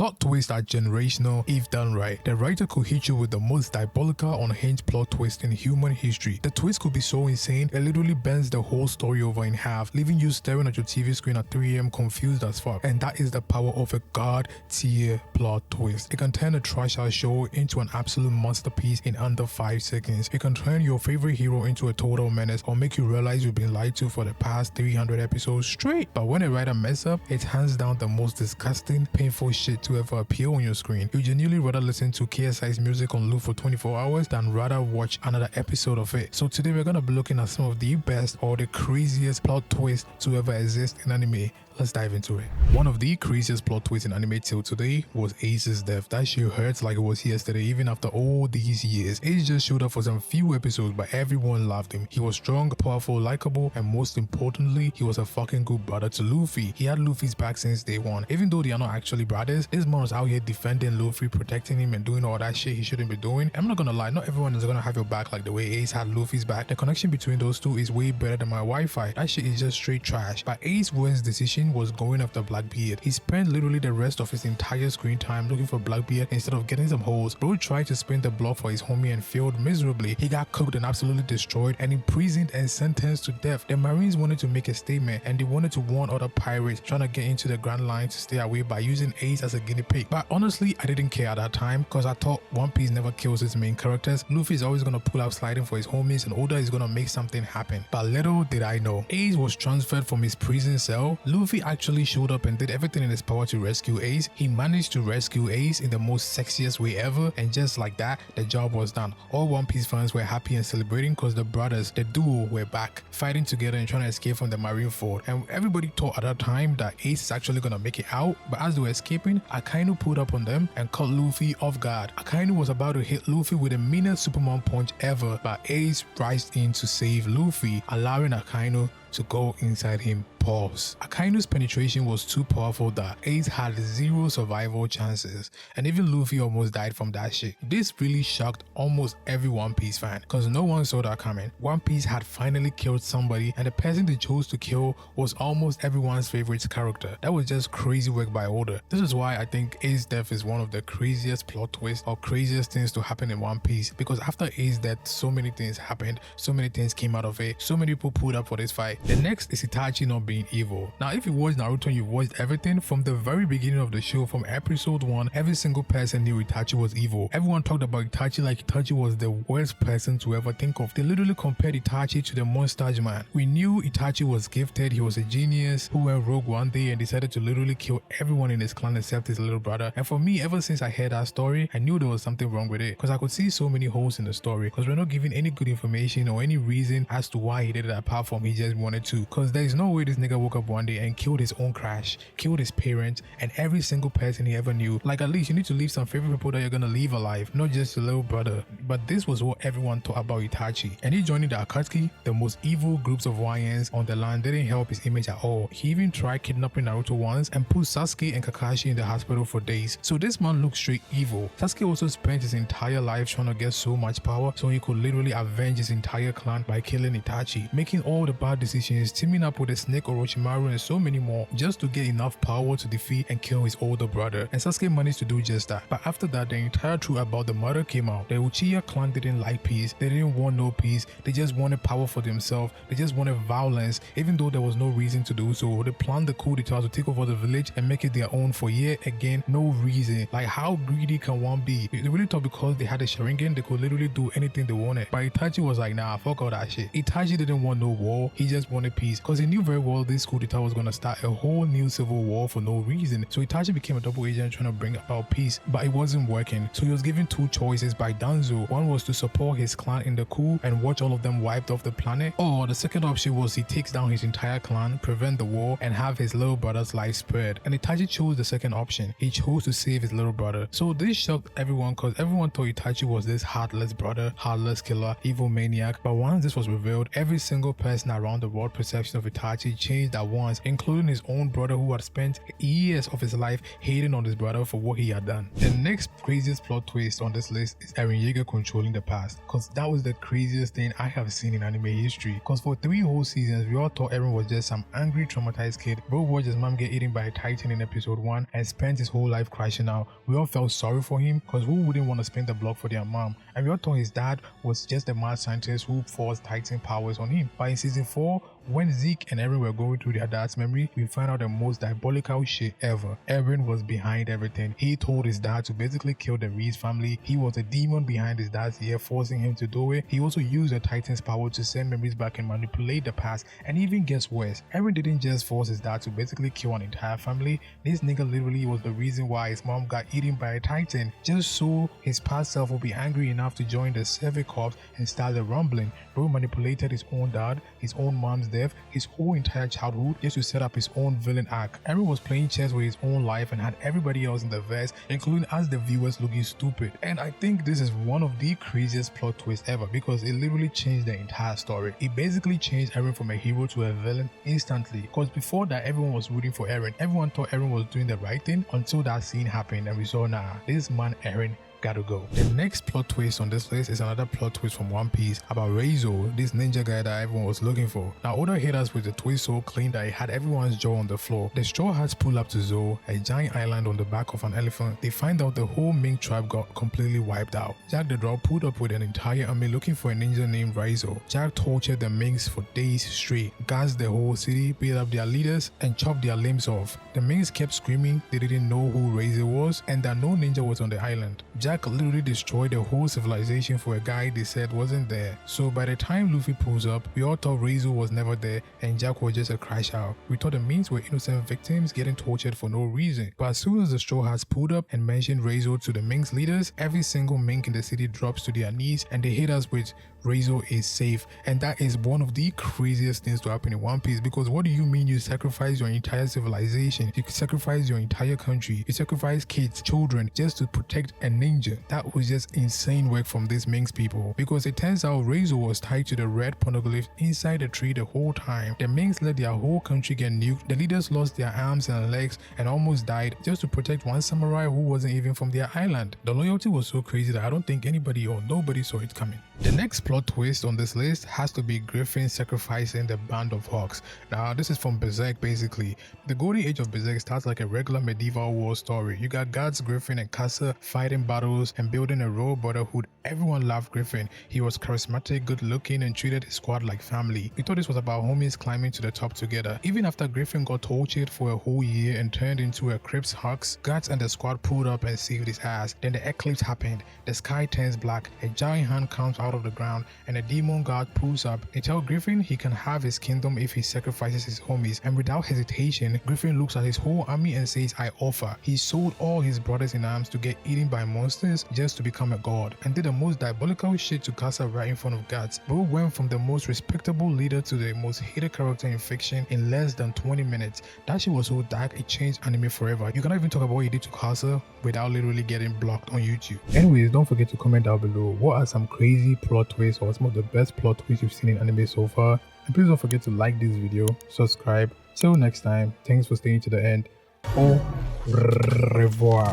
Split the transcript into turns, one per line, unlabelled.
Plot twists are generational if done right. The writer could hit you with the most diabolical, unhinged plot twist in human history. The twist could be so insane, it literally bends the whole story over in half, leaving you staring at your TV screen at 3 AM confused as fuck. And that is the power of a god tier plot twist. It can turn a trash ass show into an absolute masterpiece in under 5 seconds. It can turn your favorite hero into a total menace or make you realize you've been lied to for the past 300 episodes straight. But when a writer mess up, it's hands down the most disgusting, painful shit to ever appear on your screen. You genuinely rather listen to KSI's music on loop for 24 hours than rather watch another episode of it. So today we're gonna be looking at some of the best or the craziest plot twists to ever exist in anime. Let's dive into it. One of the craziest plot twists in anime till today was Ace's death. That shit hurts like it was yesterday even after all these years. Ace just showed up for some few episodes but everyone loved him. He was strong, powerful, likable, and most importantly, he was a fucking good brother to Luffy. He had Luffy's back since day one. Even though they are not actually brothers, this man was out here defending Luffy, protecting him and doing all that shit he shouldn't be doing. I'm not gonna lie, not everyone is gonna have your back like the way Ace had Luffy's back. The connection between those two is way better than my Wi-Fi. That shit is just straight trash. But Ace Wend's decision was going after Blackbeard. He spent literally the rest of his entire screen time looking for Blackbeard instead of getting some hoes. Bro tried to spin the block for his homie and failed miserably. He got cooked and absolutely destroyed and imprisoned and sentenced to death. The Marines wanted to make a statement and they wanted to warn other pirates trying to get into the Grand Line to stay away by using Ace as a guinea pig. But honestly, I didn't care at that time because I thought One Piece never kills its main characters. Luffy is always gonna pull out sliding for his homies and Oda is gonna make something happen. But little did I know, Ace was transferred from his prison cell. Luffy actually showed up and did everything in his power to rescue Ace. He managed to rescue Ace in the most sexiest way ever, and just like that, the job was done. All One Piece fans were happy and celebrating because the brothers, the duo, were back, fighting together and trying to escape from the Marine fort. And everybody thought at that time that Ace is actually gonna make it out, but as they were escaping, Akainu pulled up on them and caught Luffy off guard. Akainu was about to hit Luffy with the meanest Superman punch ever, but Ace rised in to save Luffy, allowing Akainu to go inside him. Pause. Akainu's penetration was too powerful that Ace had 0 survival chances, and even Luffy almost died from that shit. This really shocked almost every One Piece fan because no one saw that coming. One Piece had finally killed somebody and the person they chose to kill was almost everyone's favorite character. That was just crazy work by Oda. This is why I think Ace's death is one of the craziest plot twists or craziest things to happen in One Piece, because after Ace's death so many things happened, so many things came out of it, so many people pulled up for this fight. The next is Itachi not being evil. Now if you watch Naruto and you've watched everything from the very beginning of the show, from episode 1, every single person knew Itachi was evil. Everyone talked about Itachi like Itachi was the worst person to ever think of. They literally compared Itachi to the Mustache Man. We knew Itachi was gifted, he was a genius who went rogue one day and decided to literally kill everyone in his clan except his little brother. And for me, ever since I heard that story, I knew there was something wrong with it because I could see so many holes in the story because we're not given any good information or any reason as to why he did it apart from he just wanted to. Because there's no way this nigga woke up one day and killed his own crash, killed his parents and every single person he ever knew. Like, at least you need to leave some favorite people that you're gonna leave alive, not just your little brother. But this was what everyone thought about Itachi, and he joining the Akatsuki, the most evil groups of YNs on the land, didn't help his image at all. He even tried kidnapping Naruto once and put Sasuke and Kakashi in the hospital for days. So this man looks straight evil. Sasuke also spent his entire life trying to get so much power so he could literally avenge his entire clan by killing Itachi, making all the bad decisions, teaming up with the Snake Orochimaru and so many more just to get enough power to defeat and kill his older brother. And Sasuke managed to do just that. But after that, the entire truth about the murder came out. The Uchiha clan didn't like peace, they didn't want no peace, they just wanted power for themselves, they just wanted violence even though there was no reason to do so. They planned the coup d'etat to take over the village and make it their own for yet again no reason. Like, how greedy can one be? They really thought because they had a Sharingan they could literally do anything they wanted. But Itachi was like, nah, fuck all that shit. Itachi didn't want no war, he just wanted peace because he knew very well this coup d'etat was gonna start a whole new civil war for no reason. So Itachi became a double agent trying to bring about peace, but it wasn't working. So he was given 2 choices by Danzo. One was to support his clan in the coup and watch all of them wiped off the planet, or the second option was he takes down his entire clan, prevent the war and have his little brother's life spared. And Itachi chose the second option. He chose to save his little brother. So this shocked everyone because everyone thought Itachi was this heartless brother, heartless killer, evil maniac. But once this was revealed, every single person around the world perception of Itachi changed changed at once, including his own brother who had spent years of his life hating on his brother for what he had done. The next craziest plot twist on this list is Eren Yeager controlling the past, cause that was the craziest thing I have seen in anime history. Cause for 3 whole seasons we all thought Eren was just some angry, traumatized kid bro watched his mom get eaten by a titan in episode 1 and spent his whole life crashing out. We all felt sorry for him, cause who wouldn't want to spin the block for their mom? And we all thought his dad was just a mad scientist who forced titan powers on him. But in season 4, when Zeke and Eren were going through their dad's memory, we found out the most diabolical shit ever. Eren was behind everything. He told his dad to basically kill the Reese family. He was a demon behind his dad's ear, forcing him to do it. He also used the Titan's power to send memories back and manipulate the past. And even guess worse, Eren didn't just force his dad to basically kill an entire family. This nigga literally was the reason why his mom got eaten by a Titan, just so his past self would be angry enough to join the Civic Corps and start the rumbling. Bro manipulated his own dad, his own mom's death, his whole entire childhood just to set up his own villain arc. Eren was playing chess with his own life and had everybody else in the verse, including us the viewers, looking stupid. And I think this is one of the craziest plot twists ever because it literally changed the entire story. It basically changed Eren from a hero to a villain instantly, because before that everyone was rooting for Eren. Everyone thought Eren was doing the right thing until that scene happened and we saw, nah, this man Eren gotta go. The next plot twist on this list is another plot twist from One Piece about Raizo, this ninja guy that everyone was looking for. Now Oda hit us with the twist so clean that it had everyone's jaw on the floor. The Straw Hats pull up to Zou, a giant island on the back of an elephant. They find out the whole Ming tribe got completely wiped out. Jack the Draw pulled up with an entire army looking for a ninja named Raizo. Jack tortured the Mings for days straight, gassed the whole city, beat up their leaders, and chopped their limbs off. The Mings kept screaming they didn't know who Raizo was and that no ninja was on the island. Jack literally destroyed the whole civilization for a guy they said wasn't there. So by the time Luffy pulls up, we all thought Raizo was never there and Jack was just a crash out. We thought the Mings were innocent victims getting tortured for no reason. But as soon as the Straw Hats pulled up and mentioned Raizo to the Mings leaders, every single Ming in the city drops to their knees and they hit us with Raizo is safe. And that is one of the craziest things to happen in One Piece, because what do you mean you sacrifice your entire civilization? You sacrifice your entire country. You sacrifice kids, children just to protect a ninja. That was just insane work from these Mings people, because it turns out Raizo was tied to the red poneglyph inside the tree the whole time. The Mings let their whole country get nuked. The leaders lost their arms and legs and almost died just to protect one samurai who wasn't even from their island. The loyalty was so crazy that I don't think anybody or nobody saw it coming. The next plot twist on this list has to be Griffith sacrificing the band of Hawks. Now this is from Berserk basically. The golden age of Berserk starts like a regular medieval war story. You got gods Griffith and Casa fighting battles and building a royal brotherhood. Everyone loved Griffith. He was charismatic, good looking, and treated his squad like family. We thought this was about homies climbing to the top together. Even after Griffith got tortured for a whole year and turned into a Crips Hawks, guards and the squad pulled up and saved his ass. Then the eclipse happened. The sky turns black, a giant hand comes out of the ground, and a demon god pulls up. They tell Griffith he can have his kingdom if he sacrifices his homies, and without hesitation, Griffith looks at his whole army and says, I offer. He sold all his brothers in arms to get eaten by monsters just to become a god, and did the most diabolical shit to Casa right in front of gods. Bro went from the most respectable leader to the most hated character in fiction in less than 20 minutes. That shit was so dark it changed anime forever. You cannot even talk about what he did to Casa without literally getting blocked on YouTube. Anyways, don't forget to comment down below what are some crazy plot twists or some of the best plot twists you've seen in anime so far, and please don't forget to like this video, subscribe. Till next time, thanks for staying to the end. Au revoir.